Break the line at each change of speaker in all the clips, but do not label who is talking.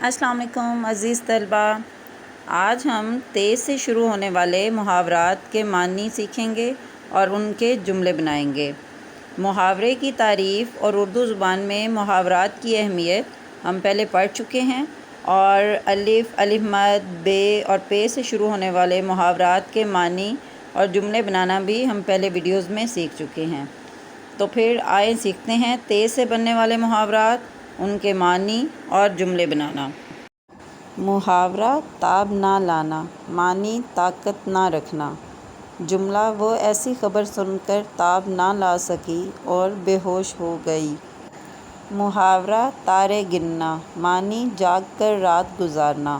السلام علیکم عزیز طلبہ، آج ہم تیز سے شروع ہونے والے محاورات کے معنی سیکھیں گے اور ان کے جملے بنائیں گے۔ محاورے کی تعریف اور اردو زبان میں محاورات کی اہمیت ہم پہلے پڑھ چکے ہیں، اور الف، الف مد، بے اور پے سے شروع ہونے والے محاورات کے معنی اور جملے بنانا بھی ہم پہلے ویڈیوز میں سیکھ چکے ہیں۔ تو پھر آئیں سیکھتے ہیں تیز سے بننے والے محاورات، ان کے معنی اور جملے بنانا۔ محاورہ تاب نہ لانا، معنی طاقت نہ رکھنا۔ جملہ وہ ایسی خبر سن کر تاب نہ لا سکی اور بے ہوش ہو گئی۔ محاورہ تارے گننا، معنی جاگ کر رات گزارنا۔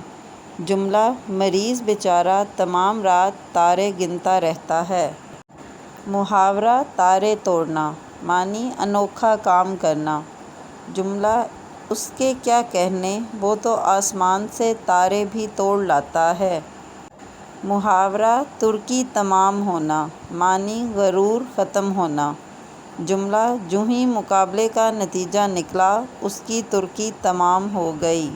جملہ مریض بیچارہ تمام رات تارے گنتا رہتا ہے۔ محاورہ تارے توڑنا، معنی انوکھا کام کرنا۔ جملہ اس کے کیا کہنے، وہ تو آسمان سے تارے بھی توڑ لاتا ہے۔ محاورہ ترکی تمام ہونا، معنی غرور ختم ہونا۔ جملہ جوں ہی مقابلے کا نتیجہ نکلا اس کی ترکی تمام ہو گئی۔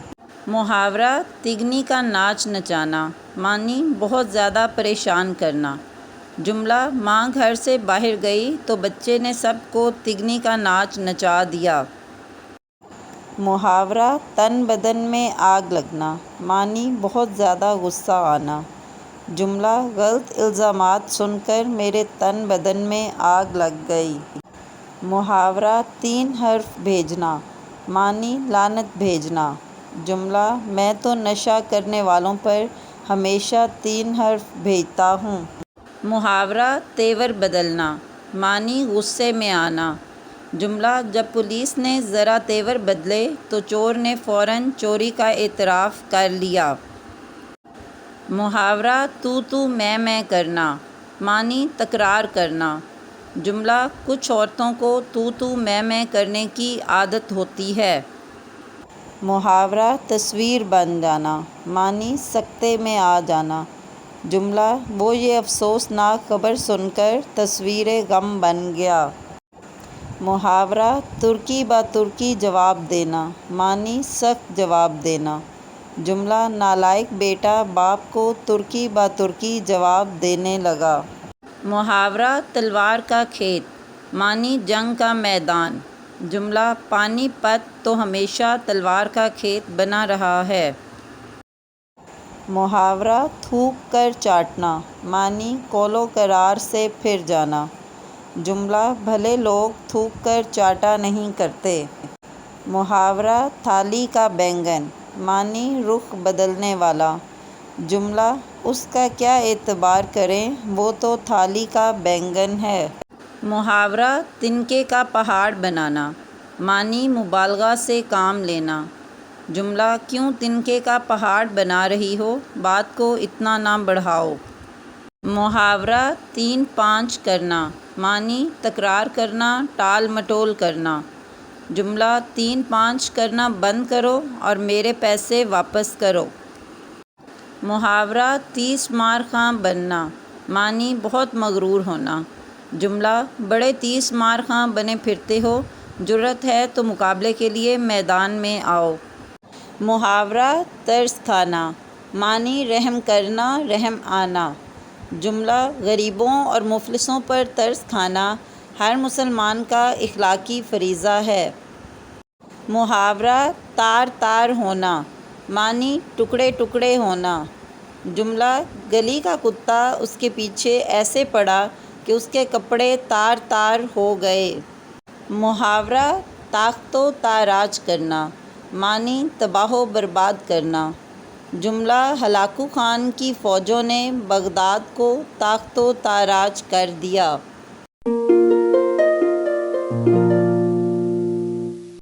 محاورہ تگنی کا ناچ نچانا، معنی بہت زیادہ پریشان کرنا۔ جملہ ماں گھر سے باہر گئی تو بچے نے سب کو تگنی کا ناچ نچا دیا۔ محاورہ تن بدن میں آگ لگنا، معنی بہت زیادہ غصہ آنا۔ جملہ غلط الزامات سن کر میرے تن بدن میں آگ لگ گئی۔ محاورہ تین حرف بھیجنا، معنی لعنت بھیجنا۔ جملہ میں تو نشہ کرنے والوں پر ہمیشہ تین حرف بھیجتا ہوں۔ محاورہ تیور بدلنا، معنی غصے میں آنا۔ جملہ جب پولیس نے ذرا تیور بدلے تو چور نے فوراً چوری کا اعتراف کر لیا۔ محاورہ تو میں کرنا، معنی تکرار کرنا۔ جملہ کچھ عورتوں کو تو میں کرنے کی عادت ہوتی ہے۔ محاورہ تصویر بن جانا، معنی سکتے میں آ جانا۔ جملہ وہ یہ افسوسناک خبر سن کر تصویر غم بن گیا۔ محاورہ ترکی با ترکی جواب دینا، معنی سخت جواب دینا۔ جملہ نالائق بیٹا باپ کو ترکی با ترکی جواب دینے لگا۔ محاورہ تلوار کا کھیت، معنی جنگ کا میدان۔ جملہ پانی پت تو ہمیشہ تلوار کا کھیت بنا رہا ہے۔ محاورہ تھوک کر چاٹنا، معنی قول و قرار سے پھر جانا۔ جملہ بھلے لوگ تھوک کر چاٹا نہیں کرتے۔ محاورہ تھالی کا بینگن، معنی رخ بدلنے والا۔ جملہ اس کا کیا اعتبار کریں، وہ تو تھالی کا بینگن ہے۔ محاورہ تنکے کا پہاڑ بنانا، معنی مبالغہ سے کام لینا۔ جملہ کیوں تنکے کا پہاڑ بنا رہی ہو، بات کو اتنا نہ بڑھاؤ۔ محاورہ 3-5 کرنا، معنی تکرار کرنا، ٹال مٹول کرنا۔ جملہ 3-5 کرنا بند کرو اور میرے پیسے واپس کرو۔ محاورہ 30 مار خاں بننا، معنی بہت مغرور ہونا۔ جملہ بڑے 30 مار خاں بنے پھرتے ہو، جرأت ہے تو مقابلے کے لیے میدان میں آؤ۔ محاورہ ترس کھانا، معنی رحم کرنا، رحم آنا۔ جملہ غریبوں اور مفلسوں پر ترس کھانا ہر مسلمان کا اخلاقی فریضہ ہے۔ محاورہ تار تار ہونا، معنی ٹکڑے ٹکڑے ہونا۔ جملہ گلی کا کتا اس کے پیچھے ایسے پڑا کہ اس کے کپڑے تار تار ہو گئے۔ محاورہ تاخت و تاراج کرنا، معنی تباہ و برباد کرنا۔ جملہ ہلاکو خان کی فوجوں نے بغداد کو تاخت و تاراج کر دیا۔